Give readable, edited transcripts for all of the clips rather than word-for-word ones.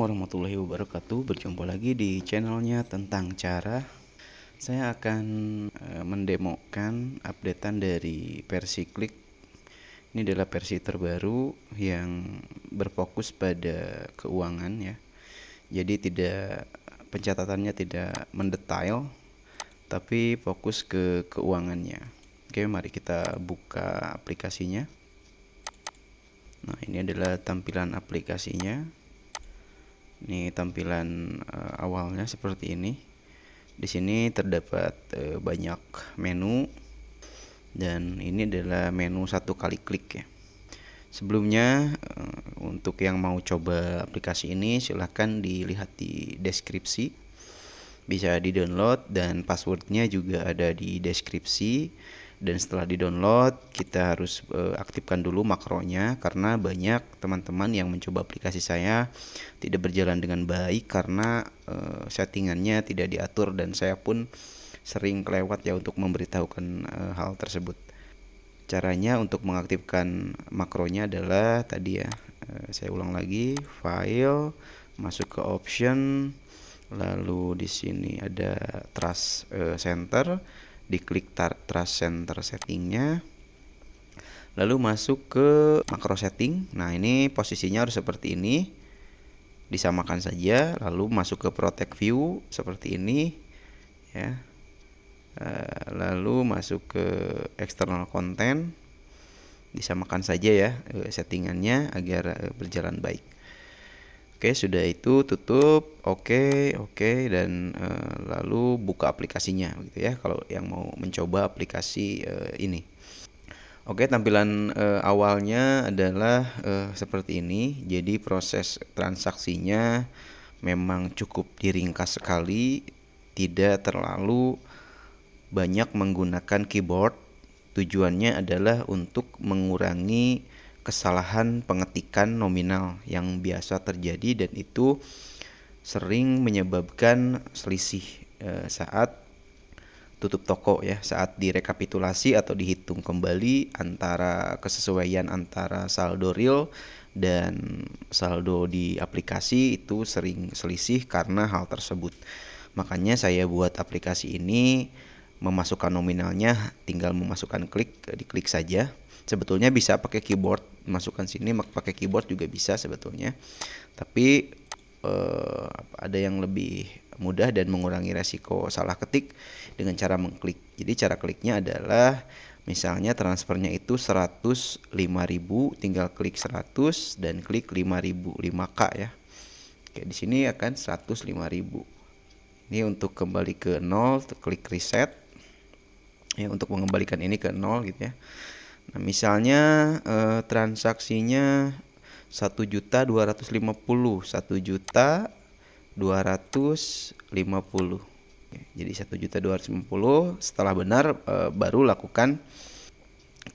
Assalamualaikum warahmatullahi wabarakatuh. Berjumpa lagi di channelnya tentang cara. Saya akan mendemokan updatean dari versi Klik. Ini adalah versi terbaru yang berfokus pada keuangan ya. Jadi pencatatannya tidak mendetail, tapi fokus ke keuangannya. Oke, mari kita buka aplikasinya. Nah, ini adalah tampilan aplikasinya. Ini tampilan awalnya seperti ini. Di sini terdapat banyak menu, dan ini adalah menu satu kali klik ya. Sebelumnya untuk yang mau coba aplikasi ini silahkan dilihat di deskripsi, bisa di-download dan passwordnya juga ada di deskripsi. Dan setelah di-download kita harus aktifkan dulu makronya, karena banyak teman-teman yang mencoba aplikasi saya tidak berjalan dengan baik karena settingannya tidak diatur, dan saya pun sering kelewat ya untuk memberitahukan hal tersebut. Caranya untuk mengaktifkan makronya adalah tadi ya, saya ulang lagi, file, masuk ke option, lalu di sini ada trust center, diklik trust center settingnya, lalu masuk ke makro setting. Nah, ini posisinya harus seperti ini, disamakan saja, lalu masuk ke protect view seperti ini ya, lalu masuk ke external content, disamakan saja ya settingannya agar berjalan baik. Oke, sudah itu tutup, oke, dan lalu buka aplikasinya gitu ya, kalau yang mau mencoba aplikasi ini. Oke, tampilan awalnya adalah seperti ini. Jadi proses transaksinya memang cukup diringkas sekali, tidak terlalu banyak menggunakan keyboard. Tujuannya adalah untuk mengurangi kesalahan pengetikan nominal yang biasa terjadi, dan itu sering menyebabkan selisih saat tutup toko ya, saat direkapitulasi atau dihitung kembali antara kesesuaian antara saldo real dan saldo di aplikasi, itu sering selisih karena hal tersebut. Makanya saya buat aplikasi ini memasukkan nominalnya tinggal memasukkan diklik saja. Sebetulnya bisa pakai keyboard, masukkan sini pakai keyboard juga bisa sebetulnya, tapi ada yang lebih mudah dan mengurangi resiko salah ketik dengan cara mengklik. Jadi cara kliknya adalah misalnya transfernya itu 105.000, tinggal klik 100 dan klik 5.000, 5K ya. Oke, di sini akan 105.000. Ini untuk kembali ke 0, klik reset ya, untuk mengembalikan ini ke 0 gitu ya. Nah, misalnya transaksinya 1.250.000, 1.250.000. Jadi 1.250.000, setelah benar baru lakukan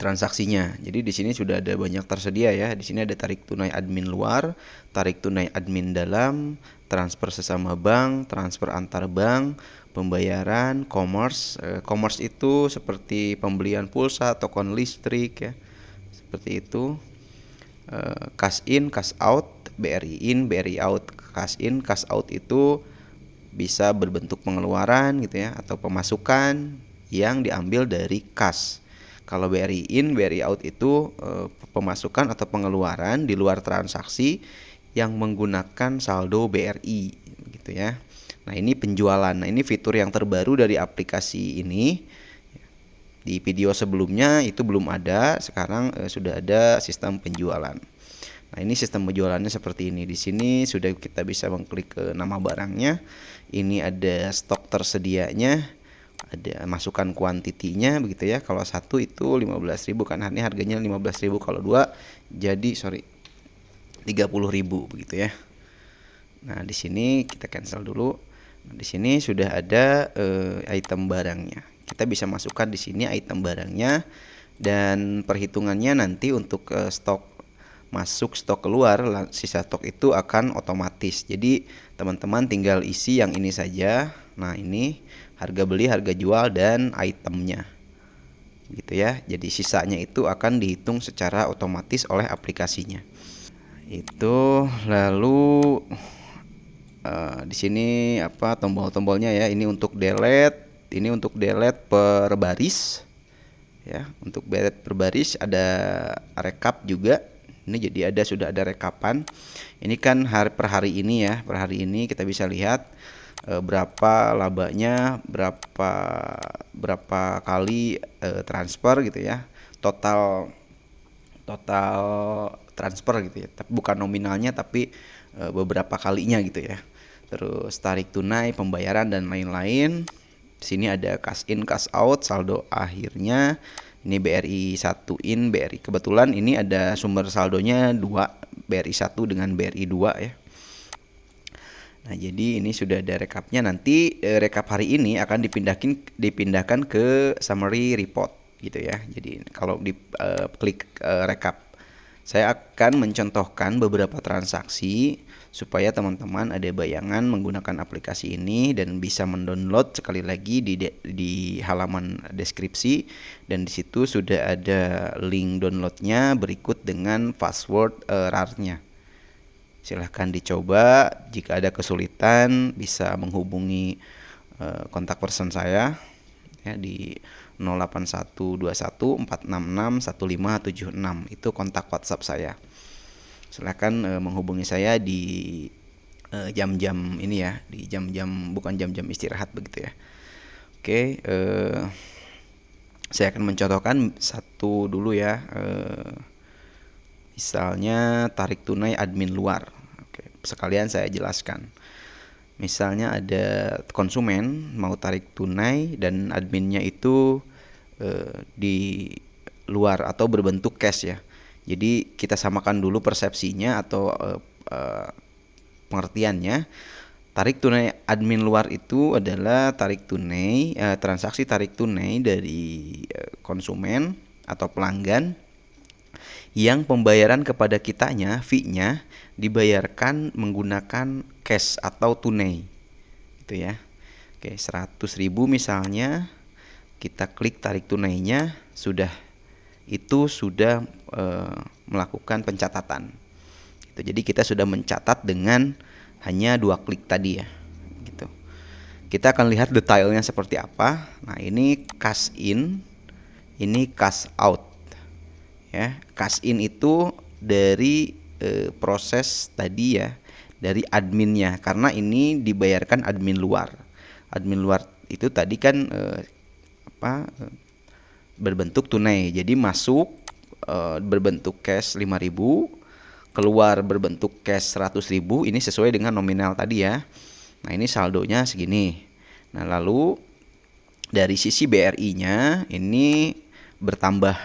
transaksinya. Jadi di sini sudah ada banyak tersedia ya. Di sini ada tarik tunai admin luar, tarik tunai admin dalam, transfer sesama bank, transfer antar bank, pembayaran, commerce. Commerce itu seperti pembelian pulsa, token listrik ya, seperti itu. Cash in, cash out, BRI in, BRI out. Cash in, cash out itu bisa berbentuk pengeluaran gitu ya, atau pemasukan yang diambil dari kas. Kalau BRI in, BRI out itu pemasukan atau pengeluaran di luar transaksi yang menggunakan saldo BRI gitu ya. Nah, ini penjualan. Nah, ini fitur yang terbaru dari aplikasi ini. Di video sebelumnya itu belum ada, sekarang sudah ada sistem penjualan. Nah, ini sistem penjualannya seperti ini. Di sini sudah kita bisa mengklik ke nama barangnya. Ini ada stok tersedianya, ada masukkan kuantitinya begitu ya. Kalau satu itu 15.000 kan, ini harganya 15.000. Kalau dua jadi 30.000 begitu ya. Nah, di sini kita cancel dulu. Nah, di sini sudah ada item barangnya. Kita bisa masukkan di sini item barangnya, dan perhitungannya nanti untuk stok masuk, stok keluar, sisa stok itu akan otomatis. Jadi teman-teman tinggal isi yang ini saja. Nah, ini harga beli, harga jual, dan itemnya gitu ya. Jadi sisanya itu akan dihitung secara otomatis oleh aplikasinya. Itu lalu Di sini apa tombol-tombolnya ya, ini untuk delete, ini untuk delete per baris ya. Untuk delete per baris ada rekap juga. Ini jadi sudah ada rekapan. Ini kan per hari ini ya, per hari ini kita bisa lihat berapa labanya, berapa kali transfer gitu ya. Total transfer gitu ya. Tapi bukan nominalnya, tapi beberapa kalinya gitu ya. Terus tarik tunai, pembayaran dan lain-lain. Di sini ada cash in, cash out, saldo akhirnya. Ini BRI 1 in, BRI kebetulan ini ada sumber saldonya 2, BRI 1 dengan BRI 2 ya. Nah, jadi ini sudah ada rekapnya. Nanti rekap hari ini akan dipindahkan ke summary report gitu ya. Jadi kalau klik rekap, saya akan mencontohkan beberapa transaksi supaya teman-teman ada bayangan menggunakan aplikasi ini dan bisa mendownload. Sekali lagi di halaman deskripsi, dan di situ sudah ada link downloadnya berikut dengan password RAR-nya. Silahkan dicoba. Jika ada kesulitan bisa menghubungi kontak person saya ya di 081214661576. Itu kontak WhatsApp saya. Silahkan menghubungi saya di jam-jam ini ya, di jam-jam bukan jam-jam istirahat begitu ya. Oke, saya akan mencontohkan satu dulu ya. Misalnya tarik tunai admin luar. Oke, sekalian saya jelaskan. Misalnya ada konsumen mau tarik tunai dan adminnya itu di luar atau berbentuk cash ya. Jadi kita samakan dulu persepsinya atau pengertiannya. Tarik tunai admin luar itu adalah transaksi tarik tunai dari konsumen atau pelanggan yang pembayaran kepada kitanya, fee-nya dibayarkan menggunakan cash atau tunai gitu ya. Oke, 100.000 misalnya, kita klik tarik tunainya, sudah melakukan pencatatan gitu. Jadi kita sudah mencatat dengan hanya 2 klik tadi ya gitu. Kita akan lihat detailnya seperti apa. Nah, ini cash in, ini cash out ya. Cash in itu dari proses tadi ya, dari adminnya, karena ini dibayarkan admin luar. Admin luar itu tadi kan berbentuk tunai. Jadi masuk berbentuk cash 5.000, keluar berbentuk cash 100.000. Ini sesuai dengan nominal tadi ya. Nah, ini saldonya segini. Nah, lalu dari sisi BRI-nya ini bertambah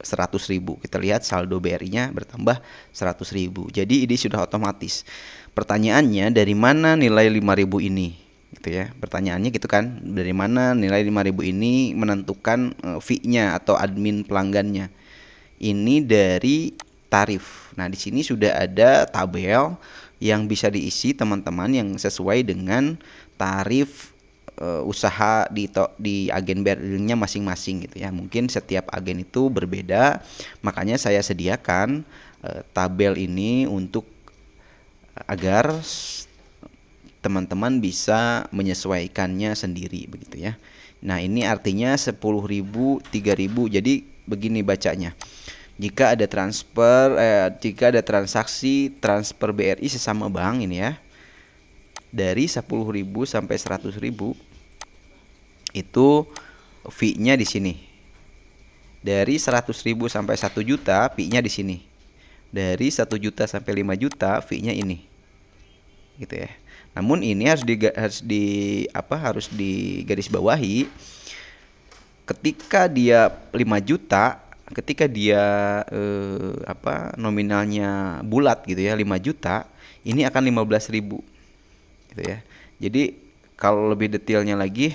100.000. Kita lihat saldo BRI-nya bertambah 100.000. Jadi ini sudah otomatis. Pertanyaannya, dari mana nilai 5.000 ini? Gitu ya. Pertanyaannya gitu kan, dari mana nilai 5.000 ini menentukan fee-nya atau admin pelanggannya? Ini dari tarif. Nah, di sini sudah ada tabel yang bisa diisi teman-teman yang sesuai dengan tarif usaha di agen BRI-nya masing-masing gitu ya. Mungkin setiap agen itu berbeda, makanya saya sediakan tabel ini untuk agar teman-teman bisa menyesuaikannya sendiri begitu ya. Nah, ini artinya 10.000, 3.000. Jadi begini bacanya. Jika ada transaksi transfer BRI sesama bank ini ya, dari 10.000 sampai 100.000 itu fee-nya di sini. Dari 100.000 sampai 1 juta fee-nya di sini. Dari 1 juta sampai 5 juta fee-nya ini. Gitu ya. Namun ini harus digarisbawahi, ketika dia 5 juta, ketika dia nominalnya bulat gitu ya, 5 juta, ini akan 15.000 gitu ya. Jadi kalau lebih detailnya lagi,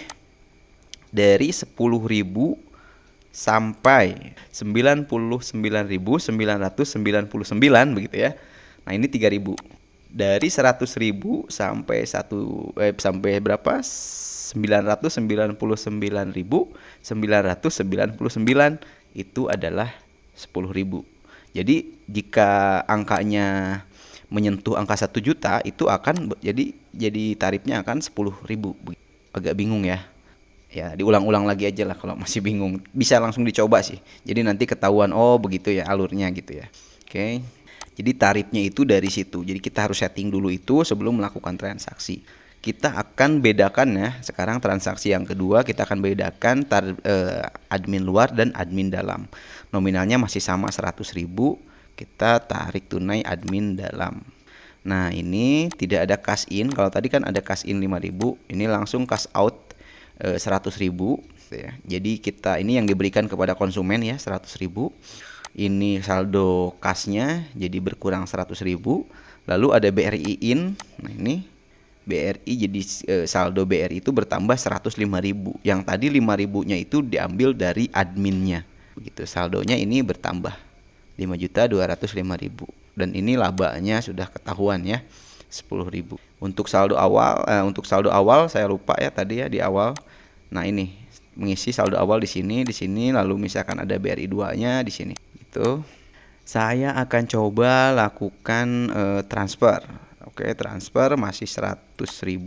dari 10.000 sampai 99.999 begitu ya. Nah, ini 3.000. Dari 100.000 sampai sampai berapa? 999.999 itu adalah 10.000. Jadi jika angkanya menyentuh angka 1 juta itu akan jadi tarifnya akan 10.000. Agak bingung ya. Ya, diulang-ulang lagi aja lah kalau masih bingung. Bisa langsung dicoba sih. Jadi nanti ketahuan, oh begitu ya alurnya gitu ya. Oke. Jadi tarifnya itu dari situ. Jadi kita harus setting dulu itu sebelum melakukan transaksi. Kita akan bedakan ya. Sekarang transaksi yang kedua kita akan bedakan admin luar dan admin dalam. Nominalnya masih sama 100.000. Kita tarik tunai admin dalam. Nah, ini tidak ada cash in. Kalau tadi kan ada cash in 5.000, ini langsung cash out 100.000 ya. Jadi kita ini yang diberikan kepada konsumen ya 100.000. Ini saldo kasnya jadi berkurang 100.000. Lalu ada BRI in. Nah, ini BRI jadi saldo BRI itu bertambah 105.000. Yang tadi 5.000-nya itu diambil dari adminnya. Begitu saldonya ini bertambah 5.205.000. Dan ini labanya sudah ketahuan ya 10.000. Untuk saldo awal saya lupa ya tadi ya di awal. Nah, ini mengisi saldo awal di sini, lalu misalkan ada BRI 2-nya di sini. Gitu. Saya akan coba lakukan transfer. Oke, transfer masih 100.000.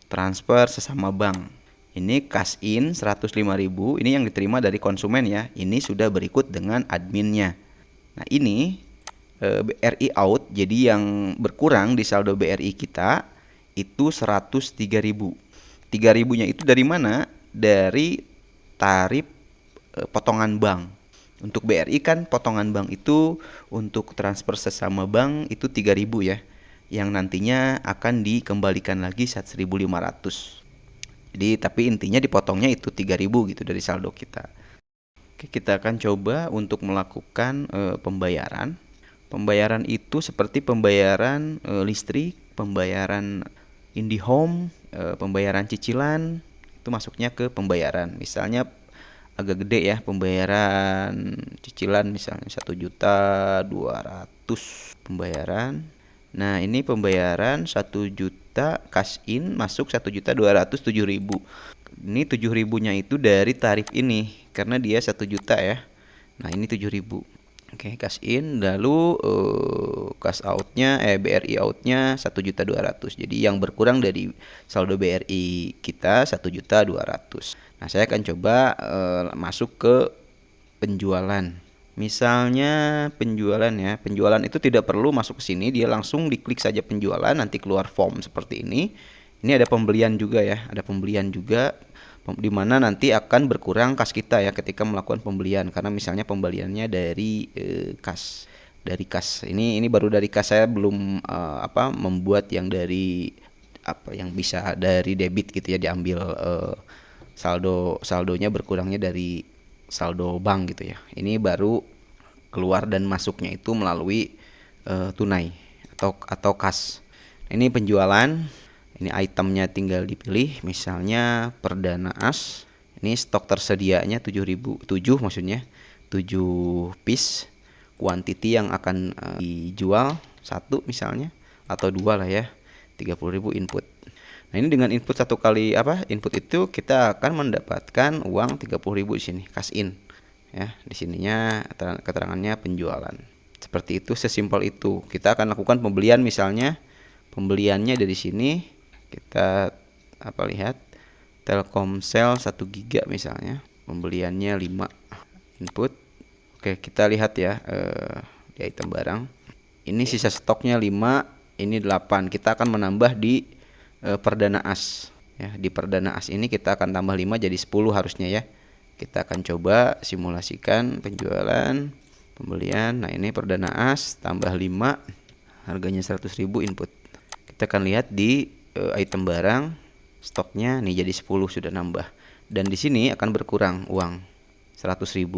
Transfer sesama bank. Ini cash in 105.000. Ini yang diterima dari konsumen ya. Ini sudah berikut dengan adminnya. Nah, ini BRI out. Jadi yang berkurang di saldo BRI kita itu 103.000. 3.000-nya itu dari mana? Dari tarif potongan bank. Untuk BRI kan potongan bank itu untuk transfer sesama bank itu 3.000 ya. Yang nantinya akan dikembalikan lagi 1.500. Jadi tapi intinya dipotongnya itu 3.000 gitu dari saldo kita. Oke, kita akan coba untuk melakukan pembayaran. Pembayaran itu seperti pembayaran listrik, pembayaran IndiHome, pembayaran cicilan, itu masuknya ke pembayaran. Misalnya agak gede ya pembayaran cicilan, misalnya 1.200.000 pembayaran. Nah, ini pembayaran 1 juta cash in masuk 1.207.000. Ini 7.000-nya itu dari tarif ini karena dia 1 juta ya. Nah, ini 7.000. Oke, cash in, lalu cash outnya BRI outnya 1.200.000. Jadi yang berkurang dari saldo BRI kita 1.200.000. Nah, saya akan coba masuk ke penjualan. Misalnya penjualan ya. Penjualan itu tidak perlu masuk ke sini, dia langsung diklik saja penjualan, nanti keluar form seperti ini. Ini ada pembelian juga ya, ada pembelian juga di mana nanti akan berkurang kas kita ya ketika melakukan pembelian, karena misalnya pembeliannya dari kas. Dari kas ini baru dari kas, saya belum membuat yang dari yang bisa dari debit gitu ya, diambil saldonya berkurangnya dari saldo bank gitu ya. Ini baru keluar dan masuknya itu melalui tunai atau kas. Ini penjualan. Ini itemnya tinggal dipilih, misalnya Perdana As. Ini stok tersedianya 7.007 maksudnya 7 piece. Quantity yang akan dijual 1 misalnya atau 2 lah ya. 30.000 input. Nah, ini dengan input 1 kali input itu kita akan mendapatkan uang 30.000 di sini, cash in. Ya, di sininya keterangannya penjualan. Seperti itu, sesimpel itu. Kita akan lakukan pembelian, misalnya pembeliannya dari sini. Kita lihat Telkomsel 1 GB misalnya, pembeliannya 5 input. Oke, kita lihat ya di item barang. Ini sisa stoknya 5, ini 8. Kita akan menambah di Perdana As ya. Di Perdana As ini kita akan tambah 5 jadi 10 harusnya ya. Kita akan coba simulasikan penjualan, pembelian. Nah, ini Perdana As tambah 5, harganya 100.000 input. Kita akan lihat di item barang stoknya nih jadi 10 sudah nambah, dan di sini akan berkurang uang 100.000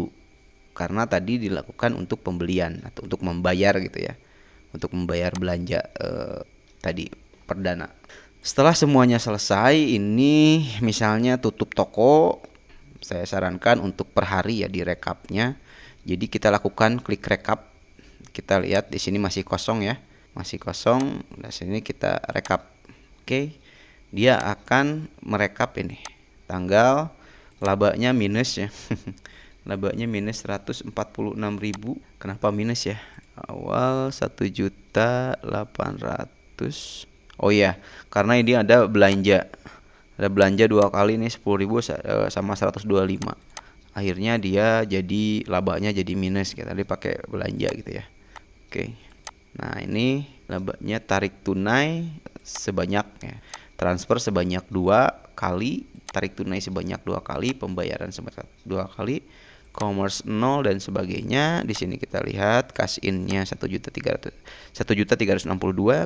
karena tadi dilakukan untuk pembelian atau untuk membayar gitu ya, untuk membayar belanja tadi Perdana. Setelah semuanya selesai, ini misalnya tutup toko, saya sarankan untuk per hari ya di rekapnya. Jadi kita lakukan klik rekap. Kita lihat di sini masih kosong ya, masih kosong. Nah, sini kita rekap. Oke, dia akan merekap ini tanggal labanya minus ya. labanya minus 146.000. Kenapa minus ya? Awal 1.800.000. Oh iya, karena ini ada belanja. Ada belanja 2 kali nih 10.000 sama 125. Akhirnya dia jadi labanya jadi minus, kita tadi pakai belanja gitu ya. Oke. Nah, ini labanya tarik tunai sebanyak ya. Transfer sebanyak 2 kali, tarik tunai sebanyak 2 kali, pembayaran sebanyak 2 kali, commerce 0 dan sebagainya. Di sini kita lihat cash in-nya 1.362,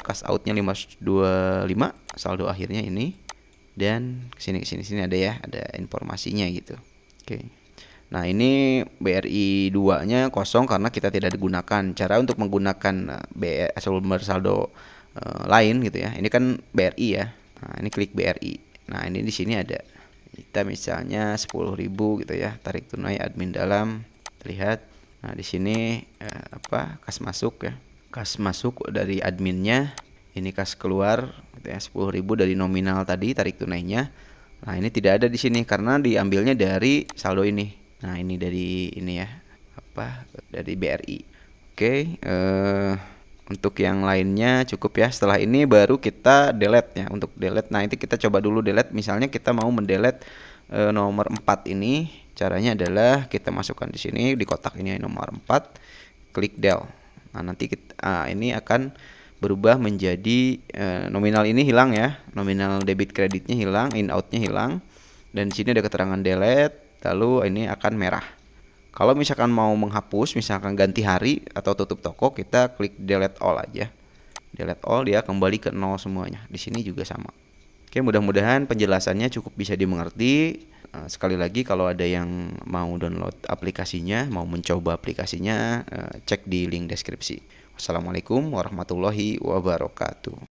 cash out-nya 525, saldo akhirnya ini. Dan sini ada ya, ada informasinya gitu. Oke. Nah, ini BRI 2-nya kosong karena kita tidak digunakan. Cara untuk menggunakan sumber saldo lain gitu ya. Ini kan BRI ya. Nah, ini klik BRI. Nah, ini di sini ada. Kita misalnya 10.000 gitu ya, tarik tunai admin dalam. Lihat. Nah, di sini kas masuk ya. Kas masuk dari adminnya. Ini kas keluar gitu ya, 10.000 dari nominal tadi tarik tunainya. Nah, ini tidak ada di sini karena diambilnya dari saldo ini. Nah, ini dari ini ya, dari BRI. Oke, untuk yang lainnya cukup ya. Setelah ini baru kita delete ya. Untuk delete, nah itu kita coba dulu delete. Misalnya kita mau mendelete nomor 4 ini. Caranya adalah kita masukkan di sini di kotak ini nomor 4, klik del. Nah, nanti ini akan berubah menjadi nominal ini hilang ya. Nominal debit kreditnya hilang, in outnya hilang. Dan di sini ada keterangan delete, lalu ini akan merah. Kalau misalkan mau menghapus, misalkan ganti hari atau tutup toko, kita klik delete all aja. Delete all, dia kembali ke 0 semuanya. Di sini juga sama. Oke, mudah-mudahan penjelasannya cukup bisa dimengerti. Sekali lagi, kalau ada yang mau download aplikasinya, mau mencoba aplikasinya, cek di link deskripsi. Wassalamualaikum warahmatullahi wabarakatuh.